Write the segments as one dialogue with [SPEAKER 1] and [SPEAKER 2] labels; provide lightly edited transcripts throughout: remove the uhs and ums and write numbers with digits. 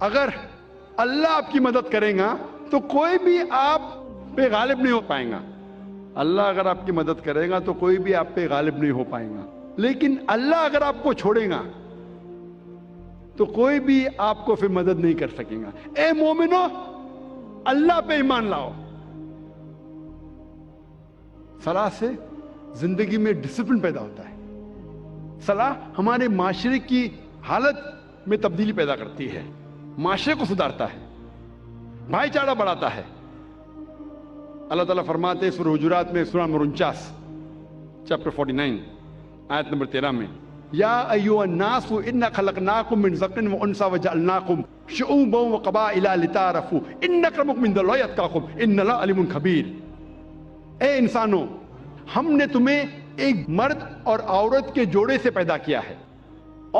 [SPEAKER 1] اگر اللہ آپ کی مدد کرے گا تو کوئی بھی آپ پہ غالب نہیں ہو پائے گا. اللہ اگر آپ کی مدد کرے گا تو کوئی بھی آپ پہ غالب نہیں ہو پائے گا. لیکن اللہ اگر آپ کو چھوڑے گا تو کوئی بھی آپ کو پھر مدد نہیں کر سکے گا. اے مومنو، اللہ پہ ایمان لاؤ. صلاح سے زندگی میں ڈسپلن پیدا ہوتا ہے. صلاح ہمارے معاشرے کی حالت میں تبدیلی پیدا کرتی ہے، معاشرے کو سدھارتا ہے، بھائی چارہ بڑھاتا ہے. اللہ تعالیٰ فرماتے ہیں سورہ حجرات میں، سورہ نمبر 49 چیپٹر 49 آیت نمبر 13 میں، یا ایھا الناس انا خلقناکم من ذکر وانثی وجعلناکم شعوبا وقبائل لتعارفوا ان اکرمکم عند اللہ اتقاکم ان اللہ علیم خبیر. اے انسانوں، ہم نے تمہیں ایک مرد اور عورت کے جوڑے سے پیدا کیا ہے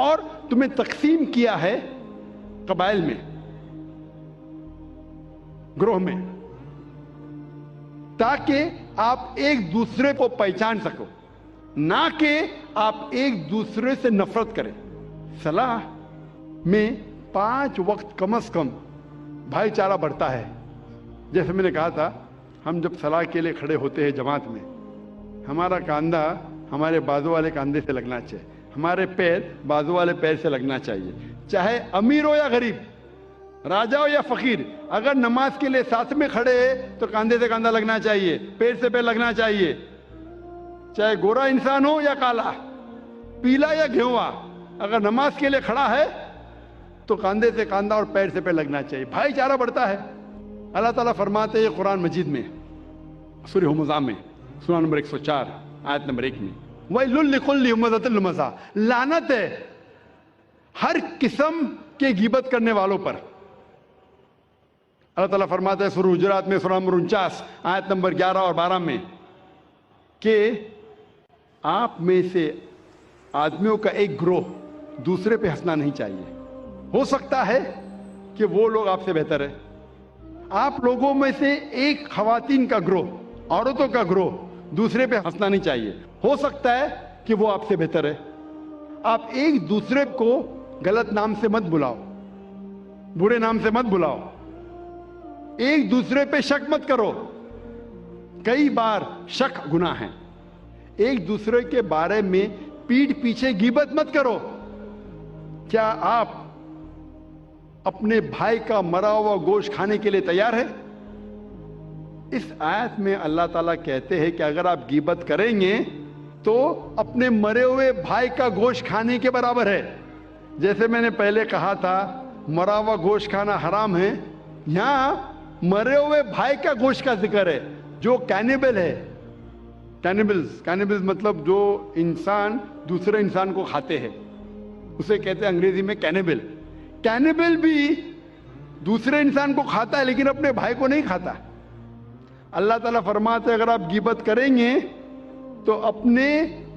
[SPEAKER 1] اور تمہیں تقسیم کیا ہے قبائل میں، گروہ میں، تاکہ آپ ایک دوسرے کو پہچان سکو، نہ کہ آپ ایک دوسرے سے نفرت کریں. صلاح میں 5 وقت کم از کم بھائی چارہ بڑھتا ہے. جیسے میں نے کہا تھا، ہم جب صلاح کے لیے کھڑے ہوتے ہیں جماعت میں، ہمارا کاندھا ہمارے بازو والے کاندھے سے لگنا چاہیے، ہمارے پیر بازو والے پیر سے لگنا چاہیے. چاہے امیر ہو یا غریب، راجا ہو یا فقیر، اگر نماز کے لیے ساتھ میں کھڑے تو کاندھے سے کاندھا لگنا چاہیے، پیر سے پیر لگنا چاہیے. چاہے گورا انسان ہو یا کالا، پیلا یا گھیوا، اگر نماز کے لیے کھڑا ہے تو کاندھے سے کاندھا اور پیر سے پیر لگنا چاہیے. بھائی چارہ بڑھتا ہے. اللہ تعالیٰ فرماتے ہیں قرآن مجید میں، سورہ ھمزہ میں، سورہ نمبر 104 آیت نمبر 1 میں، وَيْلٌ لِّكُلِّ ہُمَزَةٍ لُمَزَةٍ، لعنت ہے ہر قسم کے غیبت کرنے والوں پر. اللہ تعالیٰ فرماتا ہے سورہ حجرات میں، سورہ نمبر 49 آیت نمبر 11 اور 12 میں، کہ آپ میں سے آدمیوں کا ایک گروہ دوسرے پہ ہنسنا نہیں چاہیے. ہو سکتا ہے کہ وہ لوگ آپ سے بہتر ہے. آپ لوگوں میں سے ایک خواتین کا گروہ، عورتوں کا گروہ دوسرے پہ ہنسنا نہیں چاہیے. ہو سکتا ہے کہ وہ آپ سے بہتر ہے. آپ ایک دوسرے کو غلط نام سے مت بلاؤ، برے نام سے مت بلاؤ، ایک دوسرے پہ شک مت کرو. کئی بار شک گناہ ہے. ایک دوسرے کے بارے میں پیٹھ پیچھے غیبت مت کرو. کیا آپ اپنے بھائی کا مرا ہوا گوشت کھانے کے لیے تیار ہے؟ اس آیت میں اللہ تعالیٰ کہتے ہیں کہ اگر آپ غیبت کریں گے تو اپنے مرے ہوئے بھائی کا گوشت کھانے کے برابر ہے. جیسے میں نے پہلے کہا تھا مرا ہوا گوشت کھانا حرام ہے، یہاں مرے ہوئے بھائی کا گوشت کا ذکر ہے جو کینیبل ہے. کینیبلز مطلب جو انسان دوسرے انسان کو کھاتے ہیں، اسے کہتے ہیں انگریزی میں کینیبل. کینیبل بھی دوسرے انسان کو کھاتا ہے لیکن اپنے بھائی کو نہیں کھاتا. اللہ تعالیٰ فرماتے ہیں اگر آپ غیبت کریں گے تو اپنے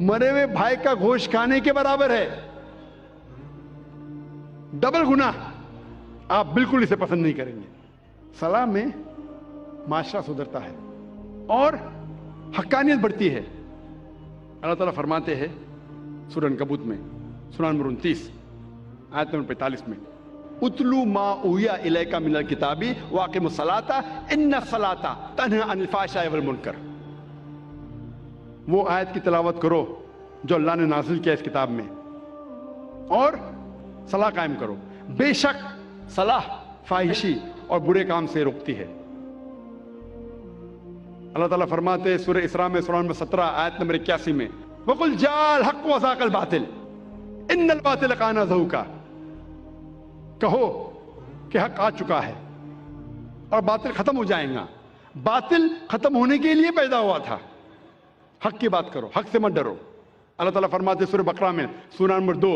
[SPEAKER 1] مرے ہوئے بھائی کا گوشت کھانے کے برابر ہے. ڈبل گناہ. آپ بالکل اسے پسند نہیں کریں گے. صلاح میں معاشرہ سدھرتا ہے اور حقانیت بڑھتی ہے. اللہ تعالیٰ فرماتے ہیں سورہ عنکبوت میں، سورہ نمبر 29 آیت نمبر 45 میں، اتلو ما اوحی الیک من الکتاب واقم الصلاۃ ان الصلاۃ تنہی عن الفحشاء والمنکر. وہ آیت کی تلاوت کرو جو اللہ نے نازل کیا اس کتاب میں، اور صلاح قائم کرو. بے شک صلاح فاحشی اور برے کام سے روکتی ہے. اللہ تعالیٰ فرماتے ہیں سورہ اسراء میں، سورہ نمبر 17 آیت نمبر 81 میں، وَقُلْ جَاءَ الْحَقُّ وَزَهَقَ الْبَاطِلُ إِنَّ الْبَاطِلَ كَانَ زَهُوقًا. کہو کہ حق آ چکا ہے اور باطل ختم ہو جائے گا. باطل ختم ہونے کے لیے پیدا ہوا تھا. حق کی بات کرو، حق سے مت ڈرو. اللہ تعالیٰ فرماتے ہیں سورہ بقرہ میں، سورہ نمبر 2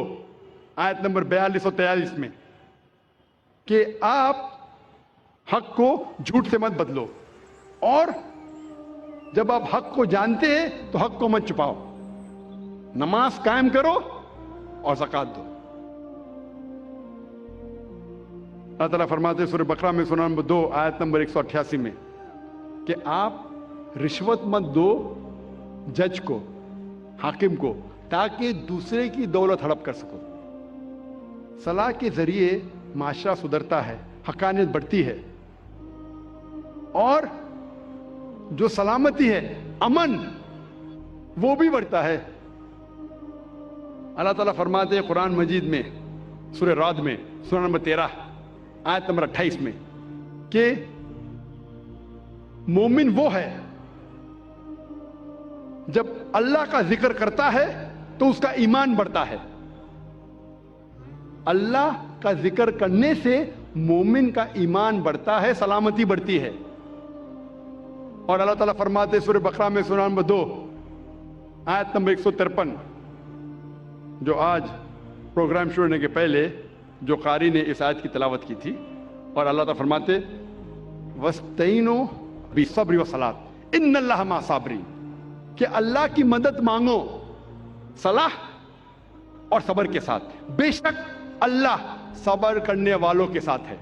[SPEAKER 1] آیت نمبر 42 اور 43 میں، کہ آپ حق کو جھوٹ سے مت بدلو، اور جب آپ حق کو جانتے ہیں تو حق کو مت چھپاؤ. نماز قائم کرو اور زکوٰۃ دو. اللہ تعالیٰ فرماتے ہیں سورہ بقرہ میں، سورہ نمبر 2 آیت نمبر 188 میں، کہ آپ رشوت مت دو جج کو، حاکم کو، تاکہ دوسرے کی دولت ہڑپ کر سکو. صلاح کے ذریعے معاشرہ سدھرتا ہے، حقانیت بڑھتی ہے، اور جو سلامتی ہے، امن، وہ بھی بڑھتا ہے۔ اللہ تعالیٰ فرماتے ہیں قرآن مجید میں سورہ رعد میں سورہ نمبر 13 آیت نمبر 28 میں کہ مومن وہ ہے جب اللہ کا ذکر کرتا ہے تو اس کا ایمان بڑھتا ہے۔ اللہ کا ذکر کرنے سے مومن کا ایمان بڑھتا ہے، سلامتی بڑھتی ہے۔ اور اللہ تعالیٰ فرماتے سورہ بقرہ میں سورہ نمبر 2 آیت نمبر 153، جو آج پروگرام شروع ہونے کے پہلے جو قاری نے اس آیت کی تلاوت کی تھی، اور اللہ تعالیٰ فرماتے وَاسْتَعِينُوا بِالصَّبْرِ وَالصَّلَاةِ إِنَّ اللَّهَ مَعَ الصَّابِرِينَ، کہ اللہ کی مدد مانگو صلاح اور صبر کے ساتھ، بے شک اللہ صبر کرنے والوں کے ساتھ ہے۔